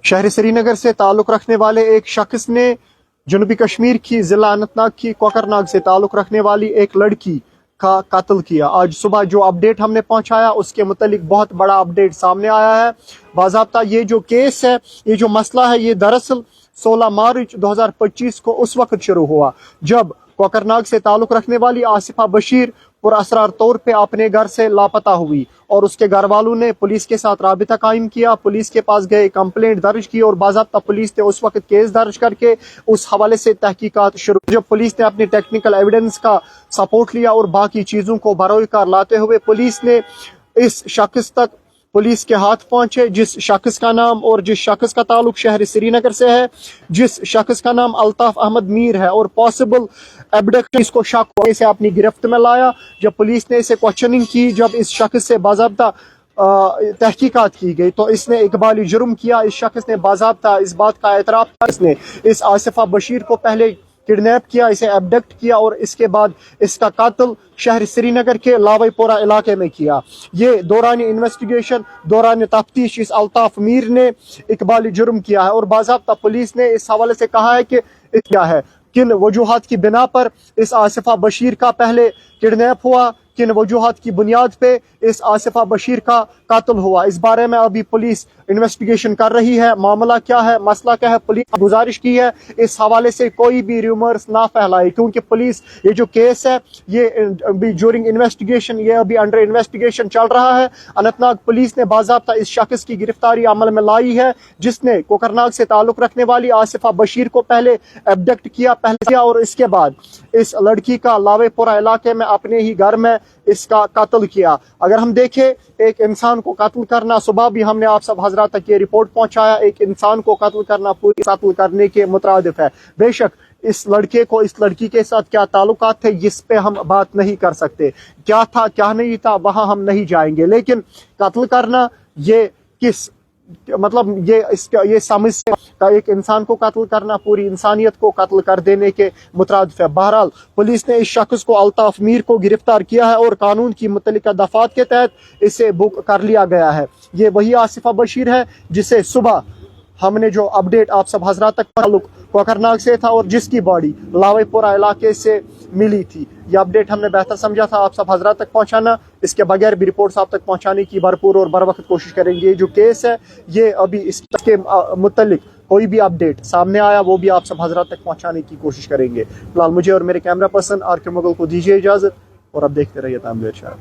शहर श्रीनगर से ताल्लुक़ रखने वाले एक शख्स ने जनूबी कश्मीर की ज़िला अनंतनाग की कोकरनाग से ताल्लुक़ रखने वाली एक लड़की का कत्ल किया। आज सुबह जो अपडेट हमने पहुंचाया उसके मुतालिक बहुत बड़ा अपडेट सामने आया है। बाज़ाब्ता ये जो केस है, ये जो मसला है, ये दरअसल 16 मार्च 2025 को उस वक्त शुरू हुआ जब कोकरनाग से ताल्लुक़ रखने वाली आसिफा बशीर पुरअसरार तौर पे अपने घर से लापता हुई और उसके घर वालों ने पुलिस के साथ राबिता कायम किया। पुलिस के पास गए, कंप्लेंट दर्ज की और बाज़ाब्ता पुलिस ने उस वक्त केस दर्ज करके उस हवाले से तहकीकात शुरू। जब पुलिस ने अपनी टेक्निकल एविडेंस का सपोर्ट लिया और बाकी चीज़ों को बरोए कार लाते हुए पुलिस ने इस शख्स तक पुलिस के हाथ पहुंचे, जिस शख्स का नाम और जिस शख्स का ताल्लुक शहर श्रीनगर से है, जिस शख्स का नाम अल्ताफ अहमद मीर है और पॉसिबल एबडक्शन, इसको शक से अपनी गिरफ्त में लाया। जब पुलिस ने इसे क्वेश्चनिंग की, जब इस शख्स से बाज़ाब्ता तहकीकात की गई तो इसने इकबाली जुर्म किया। इस शख्स ने बाज़ाब्ता इस बात का एतराफ़ किया, इसने इस आसिफा बशीर को पहले किडनैप किया, इसे एबडक्ट किया और इसके बाद इसका कातिल शहर श्रीनगर के लावाईपोरा इलाके में किया। ये दौरान इन्वेस्टिगेशन, दौरान तफ्तीश इस अल्ताफ मीर ने इकबाली जुर्म किया है और बाज़ाब्ता पुलिस ने इस हवाले से कहा है कि क्या है, किन वजूहात की बिना पर इस आसिफा बशीर का पहले किडनैप हुआ, किन वजूहात की बुनियाद पे इस आसिफा बशीर का कातिल हुआ। इस बारे में अभी पुलिस इन्वेस्टिगेशन कर रही है। मामला क्या है, मसला क्या है, पुलिस गुजारिश की है इस हवाले से कोई भी रूमर्स ना फैलाए, क्योंकि पुलिस ये जो केस है ये अभी ड्यूरिंग इन्वेस्टिगेशन, ये अभी अंडर इन्वेस्टिगेशन चल रहा है। अनंतनाग पुलिस ने बाज़ाब्ता इस शख्स की गिरफ्तारी अमल में लाई है जिसने कोकरनाग से ताल्लुक़ रखने वाली आसिफा बशीर को पहले एबडक्ट किया और इसके बाद इस लड़की का लावेपुरा इलाके में अपने ही घर में इसका कत्ल किया। अगर हम देखें, एक इंसान को कत्ल करना, सुबह भी हमने आप सब हजरात तक ये रिपोर्ट पहुंचाया, एक इंसान को कत्ल करना पूरी कत्ल करने के मुतरादिफ है। बेशक इस लड़के को इस लड़की के साथ क्या ताल्लुकात थे इस पे हम बात नहीं कर सकते, क्या था क्या नहीं था वहां हम नहीं जाएंगे, लेकिन कत्ल करना ये किस मतलब ये समझ से का एक इंसान को कत्ल करना पूरी इंसानियत को कत्ल कर देने के मुतरादिफ है। बहरहाल पुलिस ने इस शख्स को अल्ताफ मीर को गिरफ्तार किया है और कानून की मुतल्लिका दफात के तहत इसे बुक कर लिया गया है। ये वही आसिफा बशीर है जिसे सुबह हमने जो अपडेट आप सब हजरात तक ताल्लुक कोकरनाग से था और जिसकी बॉडी लावेपुरा इलाके से मिली थी। ये अपडेट हमने बेहतर समझा था आप सब हजरात तक पहुंचाना। इसके बगैर भी रिपोर्ट्स आप तक पहुंचाने की भरपूर और बर वक्त कोशिश करेंगे। ये जो केस है ये अभी इसके मुतल्लिक कोई भी अपडेट सामने आया वो भी आप सब हजरात तक पहुंचाने की कोशिश करेंगे। फिलहाल मुझे और मेरे कैमरा पर्सन आर के मुगल को दीजिए इजाजत और अब देखते रहिए तामीर शाह।